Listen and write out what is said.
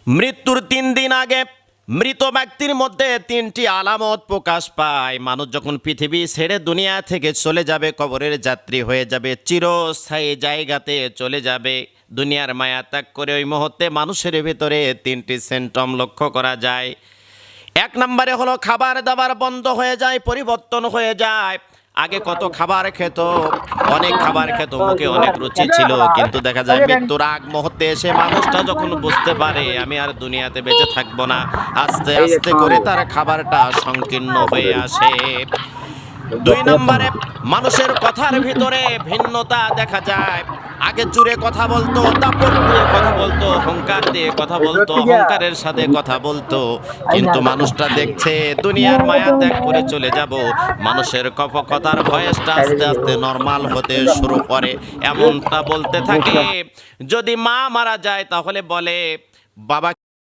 মৃত্যুর 3 দিন আগে মৃত ব্যক্তির মধ্যে 3টি আলামত প্রকাশ পায়। মানুষ যখন পৃথিবী ছেড়ে দুনিয়া থেকে চলে যাবে, কবরের যাত্রী হয়ে যাবে, চিরস্থায়ী জায়গাতে চলে যাবে, দুনিয়ার মায়া ত্যাগ করে ওই মুহূর্তে মানুষের ভিতরে 3টি সিমটম লক্ষ্য করা যায়। 1 নম্বরে হলো খাবার দাবার বন্ধ হয়ে যায়, পরিবর্তন হয়ে যায়। আগে কত খাবার খেত, অনেক খাবার খেত, মুখে অনেক রুচি ছিল, কিন্তু দেখা যায় মৃত্যুর আগ মুহূর্তে এসে মানুষটা যখন বুঝতে পারে আমি আর দুনিয়াতে বেঁচে থাকবো না, আস্তে আস্তে করে তার খাবারটা সংকীর্ণ হয়ে আসে। 2 নম্বরে মানুষের কথার ভিতরে ভিন্নতা দেখা যায়। আগে জুড়ে কথা বলতো, দাপট দিয়ে কথা বলতো, অহংকার দিয়ে কথা বলতো, অহংকারের সাথে কথা বলতো, কিন্তু মানুষটা দেখছে দুনিয়ার মায়া ত্যাগ করে চলে যাব, মানুষের কথার ভয়েসটা আস্তে আস্তে নরমাল হতে শুরু করে। এমনটা বলতে থাকে, যদি মা মারা যায় তাহলে বলে বাবা